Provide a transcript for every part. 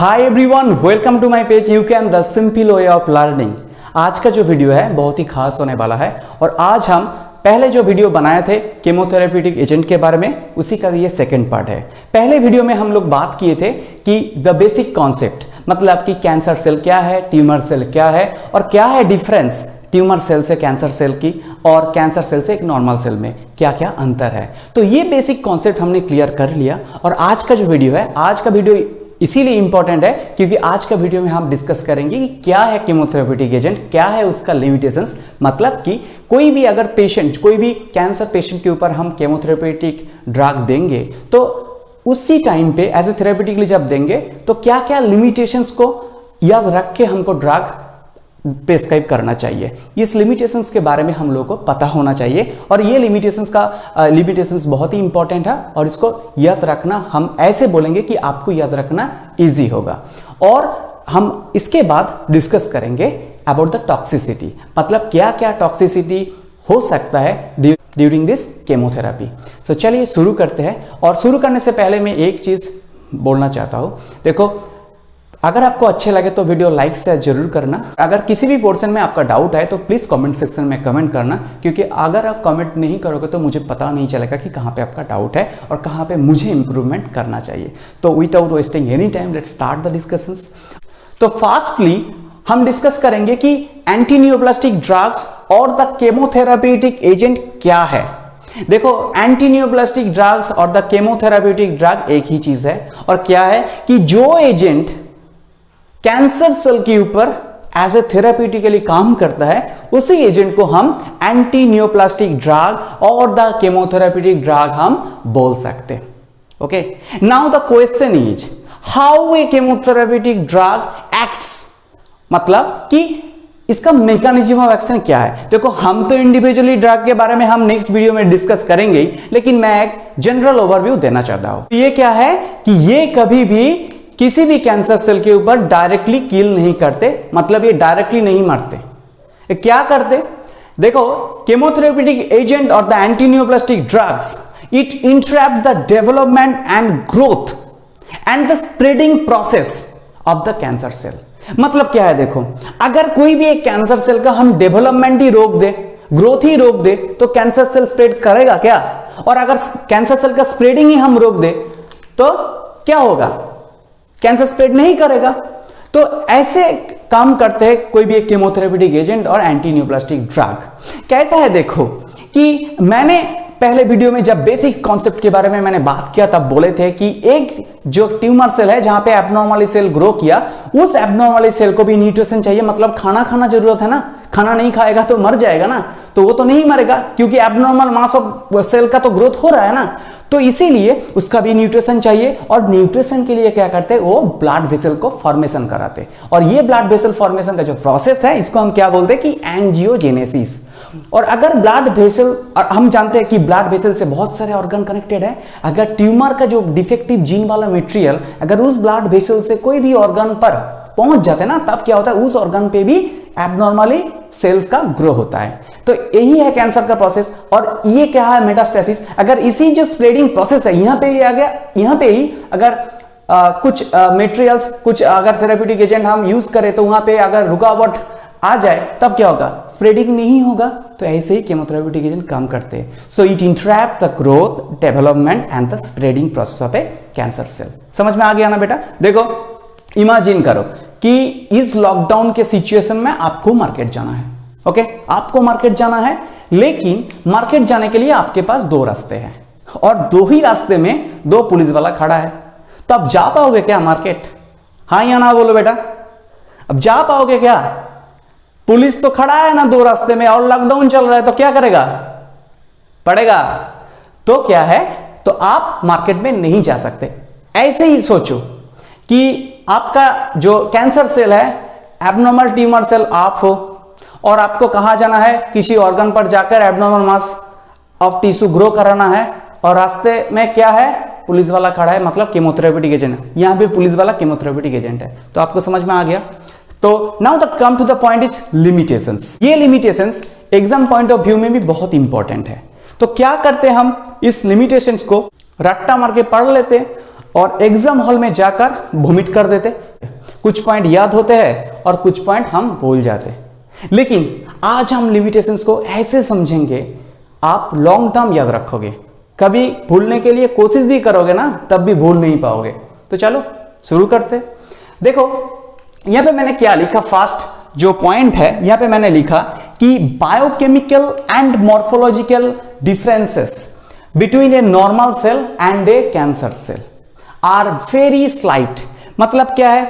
Hi everyone, welcome to my page you can the simple way of learning. आज का जो video है बहुत ही खास होने वाला है और आज हम पहले जो वीडियो बनाए थे केमोथेरेप्यूटिक एजेंट के बारे में, उसी का ये सेकंड पार्ट है। पहले वीडियो में हम लोग बात किए थे कि द बेसिक कॉन्सेप्ट, मतलब कि कैंसर सेल क्या है, ट्यूमर सेल क्या है और क्या है डिफरेंस ट्यूमर सेल से कैंसर सेल की और कैंसर सेल से एक नॉर्मल सेल में क्या क्या अंतर है। तो ये बेसिक कॉन्सेप्ट हमने क्लियर कर लिया और आज का जो वीडियो है, आज का वीडियो इसीलिए इंपॉर्टेंट है क्योंकि आज का वीडियो में हम डिस्कस करेंगे कि क्या है केमोथेरेप्यूटिक एजेंट, क्या है उसका लिमिटेशंस। मतलब कि कोई भी अगर पेशेंट, कोई भी कैंसर पेशेंट के ऊपर हम केमोथेरेप्यूटिक ड्रग देंगे तो उसी टाइम पे एज ए थेरेप्यूटिकली जब देंगे तो क्या क्या लिमिटेशंस को याद रख के हमको ड्रग प्रेस्क्राइब करना चाहिए। इस लिमिटेशंस के बारे में हम लोगों को पता होना चाहिए और ये लिमिटेशंस बहुत ही इंपॉर्टेंट है और इसको याद रखना, हम ऐसे बोलेंगे कि आपको याद रखना इजी होगा। और हम इसके बाद डिस्कस करेंगे अबाउट द टॉक्सिसिटी, मतलब क्या क्या टॉक्सिसिटी हो सकता है ड्यूरिंग दिस केमोथेरेपी। तो चलिए शुरू करते हैं। और शुरू करने से पहले मैं एक चीज बोलना चाहता हूं। देखो, अगर आपको अच्छे लगे तो वीडियो लाइक से जरूर करना। अगर किसी भी पोर्शन में आपका डाउट है तो प्लीज कमेंट सेक्शन में कमेंट करना, क्योंकि अगर आप कमेंट नहीं करोगे तो मुझे पता नहीं चलेगा कि कहां पे आपका डाउट है और कहां पे मुझे इंप्रूवमेंट करना चाहिए। तो without wasting any time let's start the discussions. तो फास्टली हम डिस्कस करेंगे कि एंटी नियोप्लास्टिक ड्रग्स और द केमोथेरेप्यूटिक एजेंट क्या है। देखो, एंटी नियोप्लास्टिक ड्रग्स और द केमोथेरेप्यूटिक ड्रग एक ही चीज है और क्या है कि जो एजेंट कैंसर सेल के ऊपर एज ए थेराप्यूटिकली काम करता है उसी एजेंट को हम एंटी नियोप्लास्टिक ड्रग और द केमोथेरेप्यूटिक ड्रग हम बोल सकते हैं। Okay, now the question is how a chemotherapeutic drug acts, मतलब कि इसका मैकेनिज्म ऑफ एक्शन क्या है। देखो, हम तो इंडिविजुअली ड्रग के बारे में हम नेक्स्ट वीडियो में डिस्कस करेंगे, लेकिन मैं एक जनरल ओवरव्यू देना चाहता हूं। ये क्या है कि ये कभी भी किसी भी कैंसर सेल के ऊपर डायरेक्टली किल नहीं करते, मतलब ये डायरेक्टली नहीं मारते। ये क्या करते, देखो, केमोथेरेप्यूटिक एजेंट और the anti neoplastic drugs it interrupt the development and growth and the spreading process of the cancer cell. मतलब क्या है, देखो, अगर कोई भी एक कैंसर सेल का हम डेवलपमेंट ही रोक दे, ग्रोथ ही रोक दे, तो कैंसर सेल स्प्रेड करेगा क्या? और अगर कैंसर सेल का स्प्रेडिंग ही हम रोक दे तो क्या होगा? कैंसर स्प्रेड नहीं करेगा। तो ऐसे काम करते हैं कोई भी एक केमोथेरेप्यूटिक एजेंट और एंटी नियोप्लास्टिक ड्रग। कैसा है, देखो कि मैंने पहले वीडियो में जब बेसिक कॉन्सेप्ट के बारे में मैंने बात किया तब बोले थे कि एक जो ट्यूमर सेल है जहां पे एब्नॉर्मली सेल ग्रो किया, उस एब्नॉर्मली सेल को भी न्यूट्रिशन चाहिए, मतलब खाना खाना जरूरत है ना। खाना नहीं खाएगा तो मर जाएगा ना, तो वो तो नहीं मरेगा क्योंकि एब्नॉर्मल मास ऑफ सेल का तो ग्रोथ हो रहा है ना। तो इसीलिए उसका भी न्यूट्रिशन चाहिए और न्यूट्रिशन के लिए क्या करते हैं, वो ब्लड वेसल को फॉर्मेशन कराते। और ये ब्लड वेसल फॉर्मेशन का जो प्रोसेस है इसको हम क्या बोलते हैं कि एंजियोजेनेसिस। और अगर ब्लड वेसल, और हम जानते हैं कि ब्लड वेसल से बहुत सारे ऑर्गन कनेक्टेड है। अगर ट्यूमर का जो डिफेक्टिव जीन वाला मटेरियल अगर उस ब्लड वेसल से कोई भी ऑर्गन पर पहुंच जाते हैं ना, तब क्या होता है, उस ऑर्गन पे भी एब्नॉर्मली सेल का ग्रो होता है। तो यही है कैंसर का प्रोसेस। और ये क्या है, मेटास्टेसिस। अगर इसी जो स्प्रेडिंग प्रोसेस है यहां पे ही आ गया, यहां पे ही अगर कुछ मटेरियल्स, कुछ अगर थेरेप्यूटिक एजेंट हम यूज करें तो वहां पे अगर रुकावट आ जाए तब क्या होगा, स्प्रेडिंग नहीं होगा। तो ऐसे ही केमोथेरेप्यूटिक एजेंट काम करते हैं। So it interrupt the growth, development and the spreading process of a cancer cell. समझ में आ गया ना बेटा? देखो, इमेजिन करो कि इस लॉकडाउन के सिचुएशन में आपको मार्केट जाना है। ओके, आपको मार्केट जाना है, लेकिन मार्केट जाने के लिए आपके पास दो रास्ते हैं और दो ही रास्ते में दो पुलिस वाला खड़ा है। तो आप जा पाओगे क्या मार्केट? हाँ या ना बोलो बेटा, अब जा पाओगे क्या? पुलिस तो खड़ा है ना दो रास्ते में और लॉकडाउन चल रहा है, तो क्या करेगा? पड़ेगा। तो क्या है, तो आप मार्केट में नहीं जा सकते। ऐसे ही सोचो कि आपका जो कैंसर सेल है, एब्नॉर्मल ट्यूमर सेल आप हो और आपको कहां जाना है, किसी ऑर्गन पर जाकर abnormal mass of tissue grow कराना है और रास्ते में क्या है, पुलिस वाला खड़ा है, मतलब केमोथेरेप्यूटिक एजेंट। यहां पे पुलिस वाला केमोथेरेप्यूटिक एजेंट है। तो आपको समझ में आ गया। तो now the come to the point is limitations. ये limitations exam point of view में भी बहुत इंपॉर्टेंट है। तो क्या करते हैं, हम इस लिमिटेशंस को रट्टा मार के पढ़ लेते और एग्जाम हॉल में जाकर वोमिट कर देते। कुछ पॉइंट याद होते हैं और कुछ पॉइंट हम भूल जाते हैं। लेकिन आज हम लिमिटेशंस को ऐसे समझेंगे, आप लॉन्ग टर्म याद रखोगे, कभी भूलने के लिए कोशिश भी करोगे ना तब भी भूल नहीं पाओगे। तो चलो शुरू करते हैं। देखो यहां पे मैंने क्या लिखा, फर्स्ट जो पॉइंट है यहां पे मैंने लिखा कि biochemical and morphological differences between a normal cell and a cancer cell are very slight. मतलब क्या है,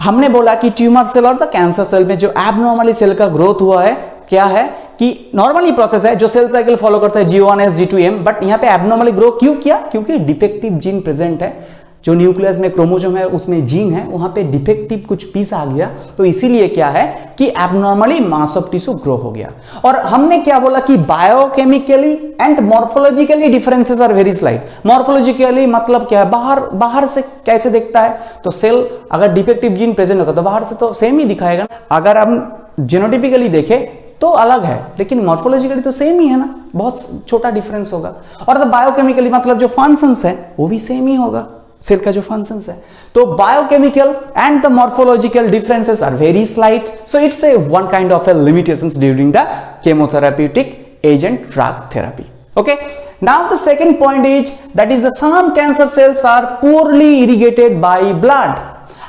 हमने बोला कि ट्यूमर सेल और द कैंसर सेल में जो एबनॉर्मली सेल का ग्रोथ हुआ है, क्या है कि नॉर्मली प्रोसेस है जो सेल साइकिल फॉलो करता है G1S G2M, बट यहां पे एबनॉर्मली ग्रो क्यों किया, क्योंकि डिफेक्टिव जीन प्रेजेंट है, जो न्यूक्लियस में क्रोमोसोम है उसमें जीन है, वहां पे डिफेक्टिव कुछ पीस आ गया, तो इसीलिए क्या है कि abnormally mass of tissue grow हो गया। और हमने क्या बोला कि biochemically and morphologically differences are very slight. Morphologically मतलब क्या है, बाहर से कैसे दिखता है, तो सेल अगर डिफेक्टिव जीन प्रेजेंट होगा तो बाहर से तो सेम ही दिखाएगा। अगर हम जेनोटिपिकली देखें तो अलग है, लेकिन मॉर्फोलॉजिकली तो सेम ही है ना, बहुत छोटा डिफरेंस होगा। और बायोकेमिकली मतलब जो फंक्शंस है वो भी सेम ही होगा, सेल का जो फंक्शंस है। तो biochemical and the morphological differences are very slight, so it's a one kind of a limitations during the chemotherapeutic agent drug therapy. Okay, now the second point is that is the some cancer cells are poorly irrigated by blood.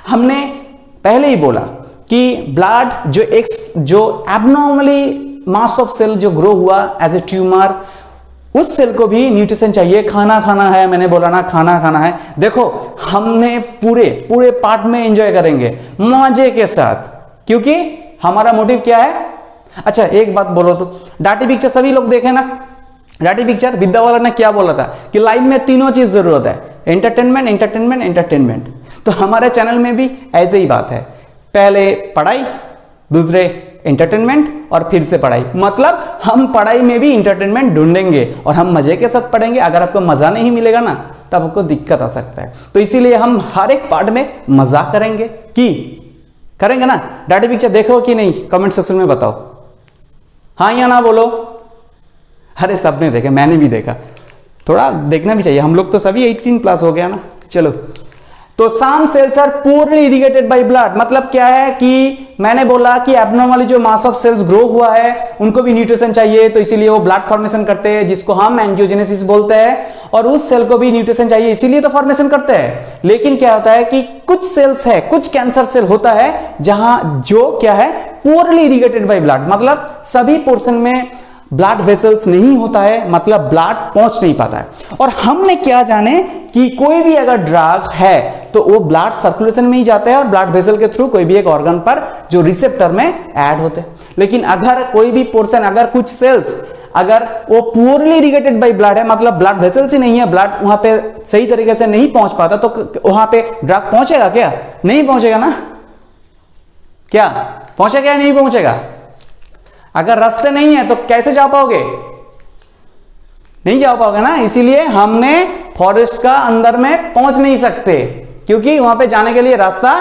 हमने पहले ही बोला कि blood जो abnormally mass of cell जो grow हुआ as a tumour, उस cell को भी न्यूट्रिशन चाहिए, खाना खाना है, मैंने बोला ना खाना खाना है। देखो हमने पूरे पार्ट में एंजॉय करेंगे मजे के साथ, क्योंकि हमारा मोटिव क्या है। अच्छा एक बात बोलो तो, डाटी पिक्चर सभी लोग देखे ना, डाटी पिक्चर विद्या वाला ने क्या बोला था कि लाइफ में तीनों चीज जरूरत है, एंटरटेनमेंट एंटरटेनमेंट एंटरटेनमेंट। तो हमारे चैनल में भी ऐसे ही बात है, पहले पढ़ाई, दूसरे एंटरटेनमेंट और फिर से पढ़ाई। मतलब हम पढ़ाई में भी एंटरटेनमेंट ढूंढेंगे और हम मजे के साथ पढ़ेंगे। अगर आपको मजा नहीं मिलेगा ना तब आपको दिक्कत आ सकता है, तो इसीलिए हम हर एक पार्ट में मजा करेंगे ना। डाटी पिक्चर देखो कि नहीं, कमेंट सेक्शन में बताओ, हाँ या ना बोलो। अरे सबने देखा, मैंने भी देखा, थोड़ा देखना भी चाहिए, हम लोग तो सभी 18+ हो गया ना। चलो, तो some cells are poorly irrigated by blood. मतलब क्या है कि मैंने बोला कि एबनॉर्मली जो मास ऑफ सेल्स ग्रो हुआ है उनको भी न्यूट्रिशन चाहिए, तो इसीलिए वो ब्लड फॉर्मेशन करते हैं, जिसको हम एंजियोजेनेसिस बोलते हैं, और उस सेल को भी न्यूट्रिशन चाहिए, इसीलिए तो फॉर्मेशन करते हैं। लेकिन क्या होता है कि कुछ सेल्स है, कुछ कैंसर सेल होता है जहां जो क्या है पूर्ली इरिगेटेड बाय ब्लड, मतलब सभी पोर्शन में ब्लड वेसल्स नहीं होता है, मतलब ब्लड पहुंच नहीं पाता है। और हमने क्या जाने कि कोई भी अगर ड्रग है तो वो ब्लड सर्कुलेशन में ही जाता है और ब्लड वेसल के थ्रू कोई भी एक ऑर्गन पर जो रिसेप्टर में ऐड होते हैं। लेकिन अगर कोई भी पोर्शन, अगर कुछ सेल्स अगर वो पूर्ली इरिगेटेड बाय ब्लड है, मतलब ब्लड वेसल्स ही नहीं है, ब्लड वहां पे सही तरीके से नहीं पहुंच पाता, तो वहां पे ड्रग पहुंचेगा क्या? नहीं पहुंचेगा ना। क्या पहुंचेगा या नहीं पहुंचेगा? अगर रास्ते नहीं है तो कैसे जा पाओगे? नहीं जा पाओगे ना। इसीलिए हमने फॉरेस्ट का अंदर में पहुंच नहीं सकते, क्योंकि वहां पे जाने के लिए रास्ता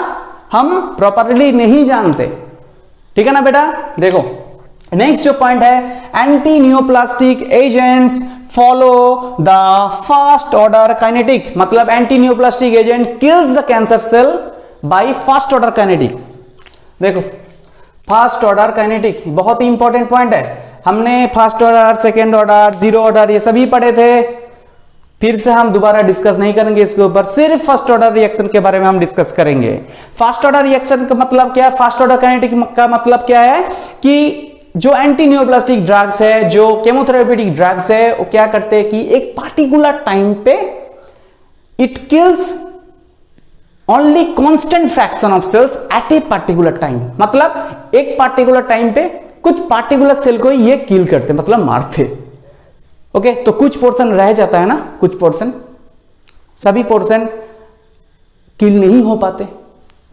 हम प्रॉपरली नहीं जानते। ठीक है ना बेटा। देखो नेक्स्ट जो पॉइंट है, anti neoplastic agents follow the first order kinetic. मतलब anti neoplastic agent kills the cancer cell by first order kinetic. देखो फर्स्ट ऑर्डर काइनेटिक बहुत ही इंपॉर्टेंट पॉइंट है। हमने first order, second order, zero order ये सभी पढ़े थे, फिर से हम दोबारा डिस्कस नहीं करेंगे इसके ऊपर, सिर्फ फर्स्ट ऑर्डर रिएक्शन के बारे में हम डिस्कस करेंगे। फर्स्ट ऑर्डर रिएक्शन का मतलब क्या है, फर्स्ट ऑर्डर काइनेटिक का मतलब क्या है कि जो एंटी न्यूप्लास्टिक ड्रग्स है, जो केमोथेरेप्यूटिक ड्रग्स है, वो क्या करते हैं कि एक पार्टिकुलर टाइम पे it kills only constant fraction of cells at a particular time. मतलब एक पार्टिकुलर टाइम पे कुछ पार्टिकुलर सेल को ये किल करते, मतलब मारते। ओके, तो कुछ पोर्शन रह जाता है ना, कुछ पोर्शन, सभी पोर्शन किल नहीं हो पाते।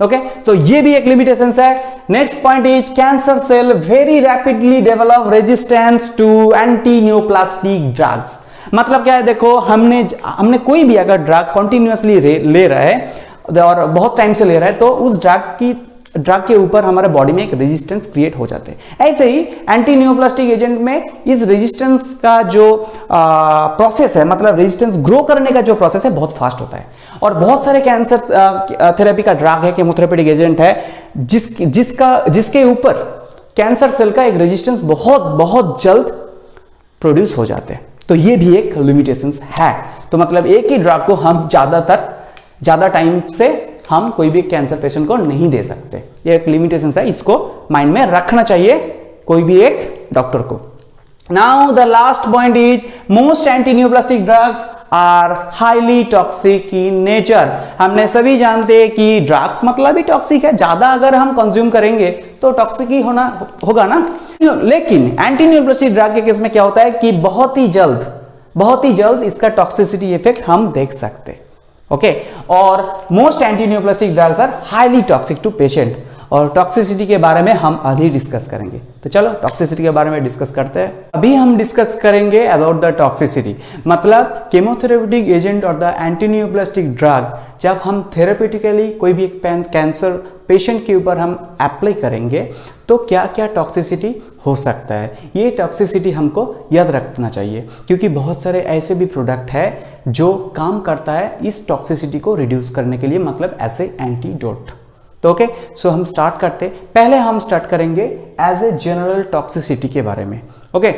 ओके, तो ये भी एक लिमिटेशन है। Next point is cancer cell very rapidly develop resistance to anti neoplastic drugs. मतलब क्या है, देखो हमने कोई भी अगर ड्रग कंटिन्यूअसली ले रहा है और बहुत टाइम से ले रहा है, तो उस ड्रग की ड्रग के ऊपर हमारे बॉडी में एक रेजिस्टेंस क्रिएट हो जाते हैं। ऐसे ही एंटी न्यूरोप्लास्टिक एजेंट में इस रेजिस्टेंस का जो प्रोसेस है, मतलब रेजिस्टेंस ग्रो करने का जो प्रोसेस है बहुत फास्ट होता है। और बहुत सारे कैंसर थेरेपी का ड्रग है, केमोथेरेपेटिक एजेंट है, जिसके ऊपर कैंसर सेल का एक रेजिस्टेंस बहुत जल्द प्रोड्यूस हो जाते हैं। तो ये भी एक लिमिटेशंस है। तो मतलब एक ही ड्रग को हम ज्यादा टाइम से हम कोई भी कैंसर पेशेंट को नहीं दे सकते, ये एक लिमिटेशंस है, इसको माइंड में रखना चाहिए कोई भी एक डॉक्टर को। Now the last point is most anti neuroplastic drugs are highly toxic in nature. हमने सभी जानते हैं कि ड्रग्स मतलब ही टॉक्सिक है, ज्यादा अगर हम कंज्यूम करेंगे तो टॉक्सिक ही होगा ना। लेकिन एंटी न्यूरोप्लास्टिक ड्रग के केस में क्या होता है कि बहुत ही जल्द इसका टॉक्सिसिटी इफेक्ट हम देख सकते हैं। ओके, और most anti neuroplastic drugs are highly toxic to patient, और टॉक्सिसिटी के बारे में हम अभी डिस्कस करेंगे। तो चलो टॉक्सिसिटी के बारे में डिस्कस करते हैं। अभी हम डिस्कस करेंगे अबाउट द टॉक्सिसिटी, मतलब केमोथेरेपेटिक एजेंट और द एंटी न्यूरोप्लास्टिक ड्रग जब हम थेरेपेटिकली कोई भी एक कैंसर पेशेंट के ऊपर हम अप्लाई करेंगे तो क्या क्या टॉक्सिसिटी हो सकता है, ये टॉक्सिसिटी हमको याद रखना चाहिए, क्योंकि बहुत सारे ऐसे भी प्रोडक्ट है जो काम करता है इस टॉक्सिसिटी को रिड्यूस करने के लिए, मतलब ऐसे एंटीडोट। तो ओके, सो हम स्टार्ट करते। पहले हम स्टार्ट करेंगे एज ए जनरल टॉक्सिसिटी के बारे में। ओके,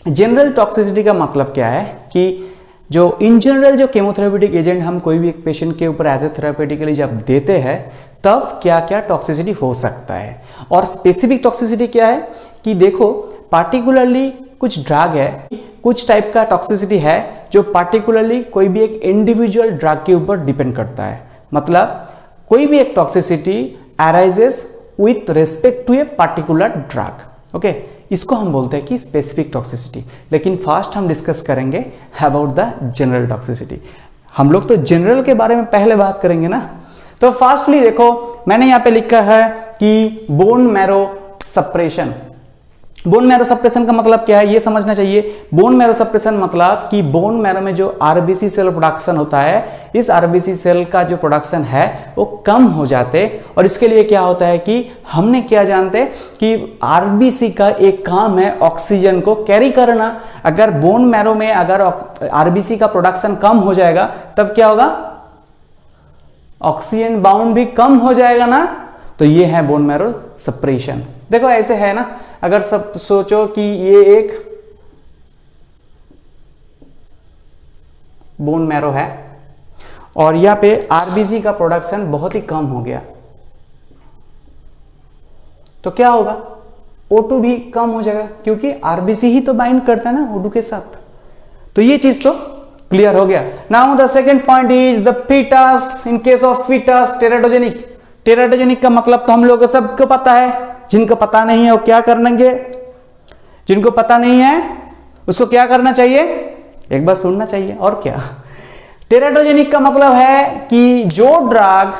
जनरल टॉक्सिसिटी का मतलब क्या है कि जो इन जनरल जो केमोथेरेपेटिक एजेंट हम कोई भी एक पेशेंट के ऊपर एज ए थेरेपेटिकली जब देते हैं तब क्या क्या टॉक्सिसिटी हो सकता है। और स्पेसिफिक टॉक्सिसिटी क्या है कि देखो, पार्टिकुलरली कुछ ड्रग है, कुछ टाइप का टॉक्सिसिटी है जो पार्टिकुलरली कोई भी एक इंडिविजुअल ड्रग के ऊपर डिपेंड करता है। मतलब कोई भी एक toxicity arises with respect to a particular drug. Okay, इसको हम बोलते हैं कि स्पेसिफिक टॉक्सिसिटी। लेकिन फर्स्ट हम डिस्कस करेंगे अबाउट द जनरल टॉक्सिसिटी। हम लोग तो जनरल के बारे में पहले बात करेंगे ना। तो फर्स्टली देखो, मैंने यहाँ पे लिखा है कि bone marrow suppression. Bone marrow suppression का मतलब क्या है ये समझना चाहिए। बोन मैरो सप्रेशन मतलब कि बोन मैरो में जो आरबीसी सेल प्रोडक्शन होता है, इस आरबीसी सेल का जो प्रोडक्शन है वो कम हो जाते। और इसके लिए क्या होता है कि हमने क्या जानते कि आरबीसी का एक काम है ऑक्सीजन को कैरी करना। अगर बोन मैरो में अगर आरबीसी का प्रोडक्शन कम हो जाएगा तब क्या होगा, ऑक्सीजन बाउंड भी कम हो जाएगा ना। तो ये है बोन मैरो सप्रेशन। देखो ऐसे है ना, अगर सब सोचो कि ये एक बोन मैरो है और यहां पे आरबीसी का प्रोडक्शन बहुत ही कम हो गया, तो क्या होगा, O2 भी कम हो जाएगा, क्योंकि आरबीसी ही तो बाइंड करता है ना O2 के साथ। तो ये चीज तो क्लियर हो गया। Now the second point is the foetus. In case of foetus teratogenic. Teratogenic का मतलब तो हम लोगों को सबको पता है, जिनको पता नहीं है वो क्या करेंगे, जिनको पता नहीं है उसको क्या करना चाहिए, एक बार सुनना चाहिए। और क्या, टेराटोजेनिक का मतलब है कि जो ड्रग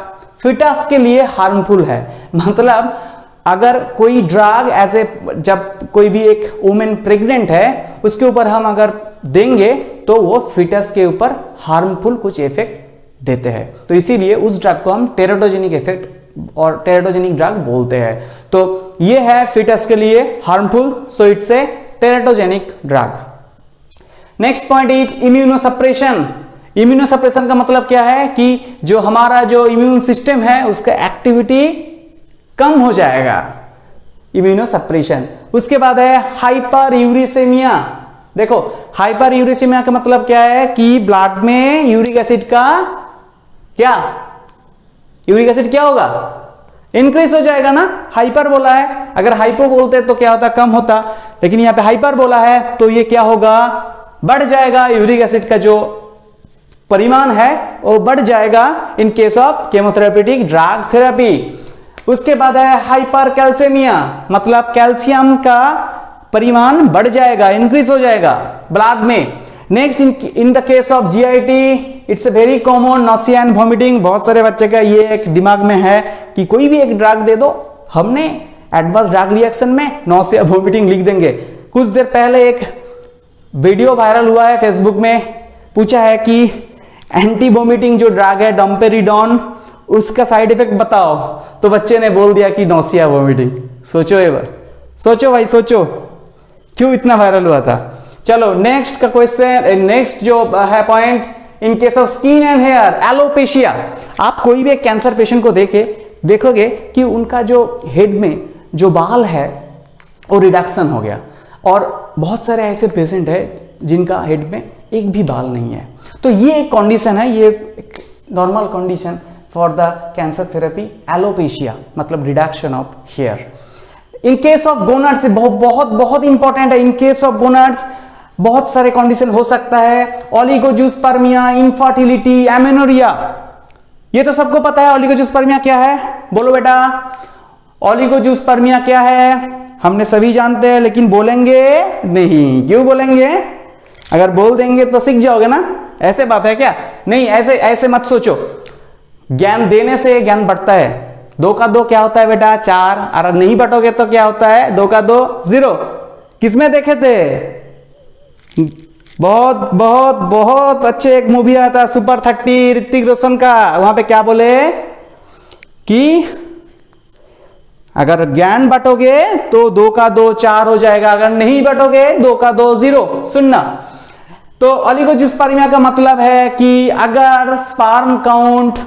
फीटस के लिए हार्मफुल है। मतलब अगर कोई ड्रग ऐसे, जब कोई भी एक वुमेन प्रेग्नेंट है उसके ऊपर हम अगर देंगे तो वो फीटस के ऊपर हार्मफुल कुछ इफेक्ट देते हैं, तो इसीलिए उस ड्रग को हम टेराटोजेनिक इफेक्ट और टेराटोजेनिक ड्रग बोलते हैं। तो ये है फीटस के लिए harmful, so it's A teratogenic drug. Next point is immunosuppression. Immunosuppression का मतलब क्या है कि जो हमारा जो इम्यून सिस्टम है उसका एक्टिविटी कम हो जाएगा, इम्यूनोसप्रेशन। उसके बाद है हाइपर यूरिसेमिया। देखो हाइपर यूरिसेमिया का मतलब क्या है कि ब्लड में यूरिक एसिड का क्या, यूरिक एसिड क्या होगा, इंक्रीज हो जाएगा ना। हाइपर बोला है, अगर हाइपो बोलते तो क्या होता, कम होता, लेकिन यहां पे हाइपर बोला है तो ये क्या होगा, बढ़ जाएगा। यूरिक एसिड का जो परिमाण है वो बढ़ जाएगा इन case of chemotherapeutic drug therapy. उसके बाद है हाइपर कैल्सियमिया, मतलब कैल्शियम का परिमाण बढ़ जाएगा, इंक्रीज हो जाएगा ब्लड में। Next in the case of GIT it's very common nausea and vomiting. बहुत सारे बच्चे का ये एक दिमाग में है कि कोई भी एक ड्रग दे दो, हमने एडवर्स ड्रग रिएक्शन में नॉसिया वॉमिटिंग लिख देंगे। कुछ देर पहले एक वीडियो वायरल हुआ है फेसबुक में, पूछा है कि एंटी वॉमिटिंग जो ड्रग है डम्पेरिडोन, उसका साइड इफेक्ट बताओ। तो बच्चे ने बोल दिया कि नौसिया वोमिटिंग। सोचो एक बार, सोचो भाई सोचो, क्यों इतना वायरल हुआ था। चलो नेक्स्ट का क्वेश्चन, नेक्स्ट जो है point, in case of skin and hair alopecia. आप कोई भी एक कैंसर पेशेंट को देखोगे कि उनका जो हेड में जो बाल है वो रिडक्शन हो गया, और बहुत सारे ऐसे पेशेंट है जिनका हेड में एक भी बाल नहीं है। तो ये एक कंडीशन है, ये normal condition for the cancer therapy, alopecia मतलब reduction of hair. In case of gonads, बहुत बहुत इंपॉर्टेंट है। इन केस ऑफ गोनाड्स बहुत सारे कंडीशन हो सकता है, ओलिगोजूस्पर्मिया, इनफर्टिलिटी, एमेनोरिया। ये तो सबको पता है ओलिगोजूस्पर्मिया क्या है, बोलो बेटा ओलिगोजूस्पर्मिया क्या है, हमने सभी जानते हैं, लेकिन बोलेंगे नहीं। क्यों बोलेंगे? अगर बोल देंगे तो सीख जाओगे ना, ऐसे बात है क्या? नहीं, ऐसे मत सोचो। ज्ञान देने से ज्ञान बढ़ता है। 2 का 2 क्या होता है बेटा? 4। और नहीं बटोगे तो क्या होता है? 2 का 2 0। किसमें देखे थे? बहुत बहुत बहुत अच्छे एक मूवी आया था सुपर 30 ऋतिक रोशन का। वहां पे क्या बोले कि अगर ज्ञान बटोगे तो 2 का 2 4 हो जाएगा, अगर नहीं बटोगे 2 का 2 0। सुनना, तो ओलिगोजूस्पर्मिया का मतलब है कि अगर स्पर्म काउंट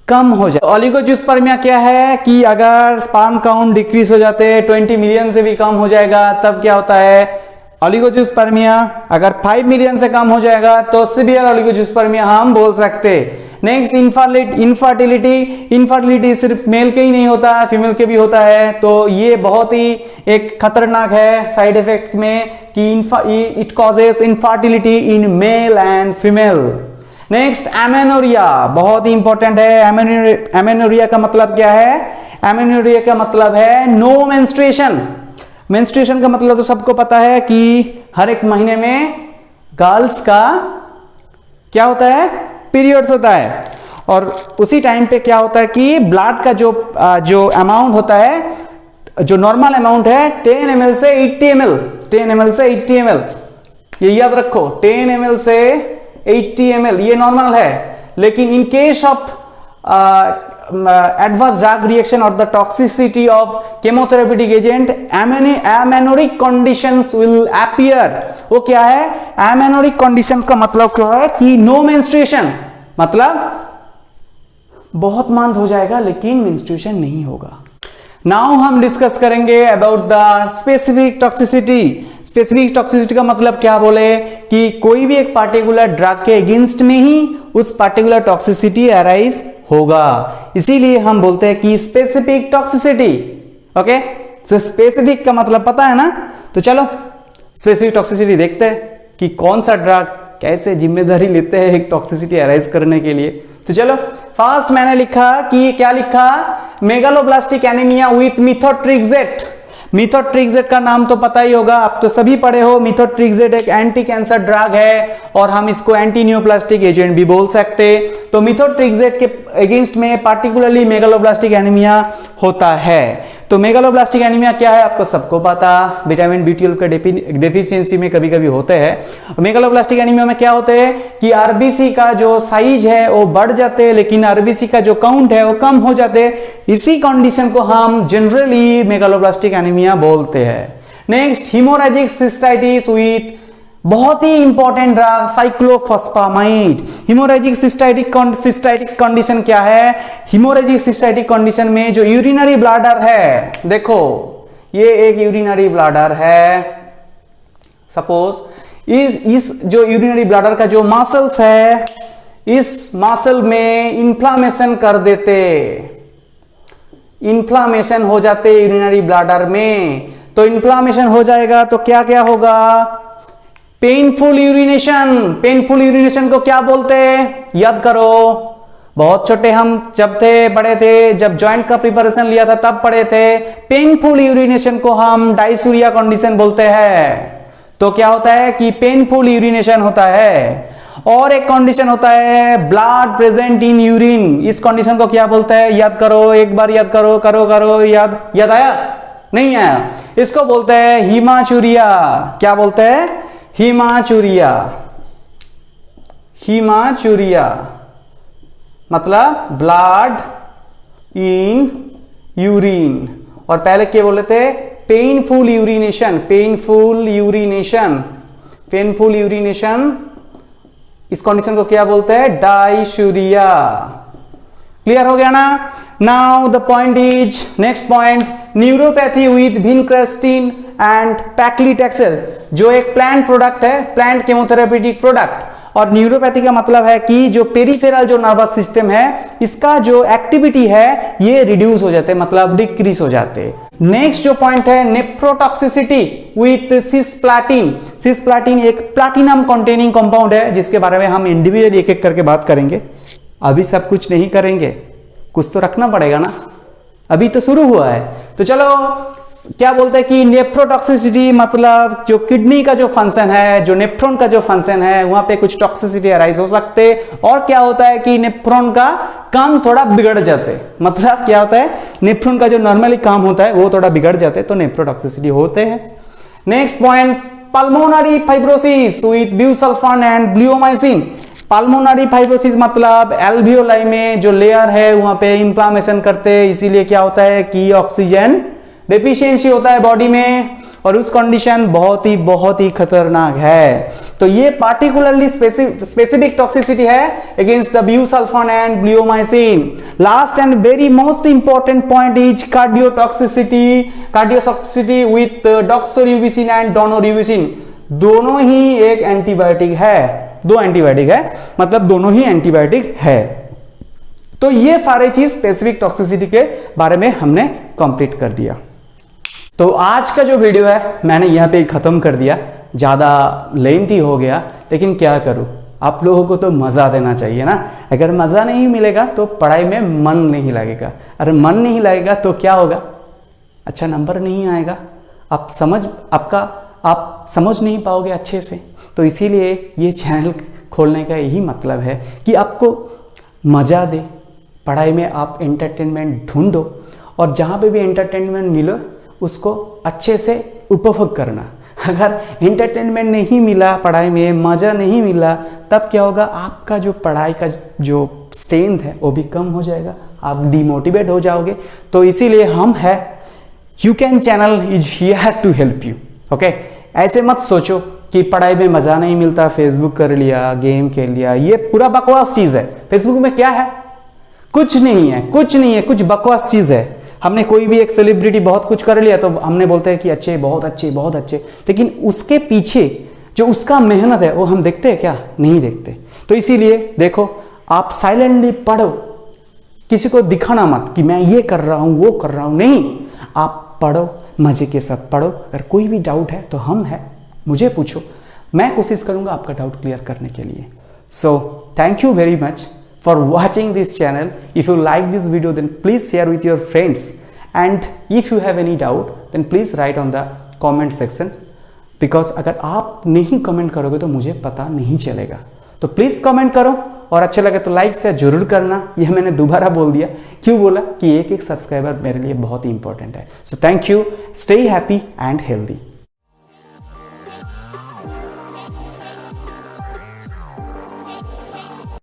कम हो जाए। ओलिगोजूस्पर्मिया क्या है कि अगर स्पर्म काउंट डिक्रीज हो जाते हैं, 20 मिलियन से भी कम हो जाएगा, तब क्या होता है? ओलिगोजूस्पर्मिया। अगर 5 मिलियन से कम हो जाएगा तो सिवियर ओलिगोजूस्पर्मिया हम बोल सकते। Next infertility. इनफर्टिलिटी सिर्फ मेल के ही नहीं होता है, फीमेल के भी होता है। तो ये बहुत ही एक खतरनाक है साइड इफेक्ट में कि it causes infertility in male and female. Next amenorrhoea, बहुत ही इंपॉर्टेंट है। एमेनोरिया का मतलब क्या है? एमेनोरिया का मतलब है नो मेंस्ट्रुएशन। मेंस्ट्रुएशन का मतलब तो सबको पता है कि हर एक महीने में गर्ल्स का क्या होता है? पीरियड्स होता है। और उसी टाइम पे क्या होता है कि ब्लड का जो अमाउंट होता है, जो नॉर्मल अमाउंट है 10 ml से 80 ml, 10 ml से 80 ml, ये याद रखो, 10 ml से 80 ml ये नॉर्मल है। लेकिन इन case of adverse drug reaction or the toxicity of chemotherapeutic agent, amenorrheic conditions will appear। वो क्या है? amenorrheic condition का मतलब क्या है कि no menstruation, मतलब बहुत मंद हो जाएगा लेकिन menstruation नहीं होगा। नाउ हम डिस्कस करेंगे about the specific toxicity. Specific toxicity का मतलब क्या बोले कि कोई भी एक पार्टिकुलर ड्रग के अगेंस्ट में ही उस पार्टिकुलर टॉक्सिसिटी अराइज होगा, इसीलिए हम बोलते हैं कि स्पेसिफिक टॉक्सिसिटी। ओके, तो स्पेसिफिक का मतलब पता है ना? तो चलो स्पेसिफिक टॉक्सिसिटी देखते हैं कि कौन सा ड्रग कैसे जिम्मेदारी लेते हैं एक टॉक्सिसिटी अराइज करने के लिए। तो चलो फर्स्ट मैंने लिखा कि क्या लिखा? Megaloblastic anaemia with methotrexate. Methotrexate का नाम तो पता ही होगा, आप तो सभी पढ़े हो। मिथोट्रिक्सेट एक एंटी कैंसर ड्रग है और हम इसको एंटी न्यूप्लास्टिक एजेंट भी बोल सकते। तो मिथोट्रिक्सेट के अगेंस्ट में पार्टिकुलरली मेगालोब्लास्टिक एनीमिया होता है। तो मेगालोब्लास्टिक एनीमिया क्या है आपको सबको पता, विटामिन B12 का डेफिशिएंसी में कभी कभी होते हैं। मेगालोब्लास्टिक एनीमिया में क्या होते हैं कि आरबीसी का जो साइज है वो बढ़ जाते हैं, लेकिन आरबीसी का जो काउंट है वो कम हो जाते हैं। इसी कंडीशन को हम जनरली मेगालोब्लास्टिक एनीमिया बोलते हैं। नेक्स्ट हीमोरेजिक सिस्टाइटिस विथ बहुत ही important drug cyclophosphamide. Haemorrhagic cystitic condition क्या है? हीमोरेजिक सिस्टाइटिक कंडीशन में जो यूरिनरी ब्लैडर है, देखो ये एक यूरिनरी ब्लैडर है, सपोज इस जो यूरिनरी ब्लैडर का जो मसल्स है, इस मसल में इन्फ्लामेशन कर देते, इन्फ्लामेशन हो जाते यूरिनरी ब्लैडर में। तो इन्फ्लामेशन हो जाएगा तो क्या क्या होगा? Painful urination. पेनफुल यूरिनेशन को क्या बोलते हैं? याद करो, बहुत छोटे हम जब थे, बड़े थे, जब जॉइंट का प्रिपरेशन लिया था तब पढ़े थे। पेनफुल यूरिनेशन को हम डायसूरिया कंडीशन बोलते हैं। तो क्या होता है कि पेनफुल यूरिनेशन होता है। और एक कंडीशन होता है ब्लड प्रेजेंट इन यूरिन। इस कंडीशन को क्या बोलते हैं? याद करो, एक बार याद करो, करो याद आया? नहीं आया? इसको बोलते हैं हीमाचूरिया। क्या बोलते हैं? हीमाचूरिया। हीमाचूरिया मतलब ब्लड इन यूरिन, और पहले क्या बोले थे, painful urination, painful urination, painful urination, इस कंडीशन को क्या बोलते हैं, डायशूरिया। क्लियर हो गया ना। Now the point is, next point, neuropathy with vincristine and paclitaxel, जो एक प्लांट प्रोडक्ट है, प्लांट केमोथेरेप्यूटिक प्रोडक्ट। और न्यूरोपैथी का मतलब है कि जो पेरिफेरल जो नर्वस सिस्टम है, इसका जो एक्टिविटी है ये रिड्यूस हो जाते हैं, मतलब डिक्रीज हो जाते हैं। नेक्स्ट जो पॉइंट है, नेफ्रोटॉक्सिसिटी विथ सिस्प्लैटिन। सिस्प्लैटिन एक प्लैटिनम कंटेनिंग कंपाउंड है, जिसके बारे में हम इंडिविजुअल एक एक करके बात करेंगे। अभी सब कुछ नहीं करेंगे, कुछ तो रखना पड़ेगा ना, अभी तो शुरू हुआ है। तो चलो, क्या बोलते हैं कि नेफ्रोटॉक्सिसिटी मतलब जो किडनी का जो फंक्शन है, जो नेफ्रॉन का जो फंक्शन है, वहां पे कुछ टॉक्सिसिटी अराइज हो सकते। और क्या होता है कि नेफ्रॉन का काम थोड़ा बिगड़ जाते, मतलब क्या होता है, नेफ्रॉन का जो नॉर्मली काम होता है वो थोड़ा बिगड़ जाते, तो नेफ्रोटॉक्सिसिटी होते हैं। Next point, pulmonary fibrosis with busulfan and bleomycin. Pulmonary fibrosis मतलब एल्वियोलाई में जो लेयर है वहां पे इंफ्लामेशन करते हैं, इसीलिए क्या होता है कि ऑक्सीजन डेफिशिएंसी होता है बॉडी में, और उस कंडीशन बहुत ही खतरनाक है। तो ये पार्टिकुलरली स्पेसिफिक टॉक्सिसिटी है against the busulfan and bleomycin. Last and very most important point is cardiotoxicity, cardiotoxicity with doxorubicin and daunorubicin. दोनों ही एक एंटीबायोटिक है, दो एंटीबायोटिक है, मतलब दोनों ही एंटीबायोटिक है। तो ये सारे चीज स्पेसिफिक टॉक्सिसिटी के बारे में हमने कंप्लीट कर दिया। तो आज का जो वीडियो है मैंने यहाँ पे खत्म कर दिया, ज़्यादा लेंथी हो गया, लेकिन क्या करूँ, आप लोगों को तो मज़ा देना चाहिए ना। अगर मज़ा नहीं मिलेगा तो पढ़ाई में मन नहीं लगेगा, अगर मन नहीं लगेगा तो क्या होगा, अच्छा नंबर नहीं आएगा, आप समझ नहीं पाओगे अच्छे से। तो इसीलिए ये चैनल खोलने का यही मतलब है कि आपको मज़ा दे, पढ़ाई में आप एंटरटेनमेंट ढूंढो, और जहाँ पे भी एंटरटेनमेंट मिलो उसको अच्छे से उपभोग करना। अगर एंटरटेनमेंट नहीं मिला, पढ़ाई में मज़ा नहीं मिला, तब क्या होगा, आपका जो पढ़ाई का जो स्ट्रेंथ है वो भी कम हो जाएगा, आप डिमोटिवेट हो जाओगे। तो इसीलिए हम है, you can channel is here to help you. Okay, ऐसे मत सोचो कि पढ़ाई में मज़ा नहीं मिलता, फेसबुक कर लिया, गेम खेल लिया, ये पूरा बकवास चीज़ है। फेसबुक में क्या है, कुछ नहीं है, कुछ नहीं है, कुछ बकवास चीज़ है। हमने कोई भी एक सेलिब्रिटी बहुत कुछ कर लिया तो हमने बोलते हैं कि अच्छे, बहुत अच्छे, बहुत अच्छे, लेकिन उसके पीछे जो उसका मेहनत है वो हम देखते हैं क्या, नहीं देखते। तो इसीलिए देखो, आप साइलेंटली पढ़ो, किसी को दिखाना मत कि मैं ये कर रहा हूँ, वो कर रहा हूँ, नहीं, आप पढ़ो, मजे के साथ पढ़ो। अगर कोई भी डाउट है तो हम हैं, मुझे पूछो, मैं कोशिश करूँगा आपका डाउट क्लियर करने के लिए। So thank you very much for watching this channel. If you like this video, then please share with your friends, and if you have any doubt then please write on the comment section, because अगर आप नहीं comment करोगे तो मुझे पता नहीं चलेगा। तो प्लीज कमेंट करो, और अच्छा लगे तो लाइक शेयर जरूर करना। यह मैंने दोबारा बोल दिया, क्यों बोला कि एक सब्सक्राइबर मेरे लिए बहुत ही इंपॉर्टेंट है। So thank you, stay happy and healthy.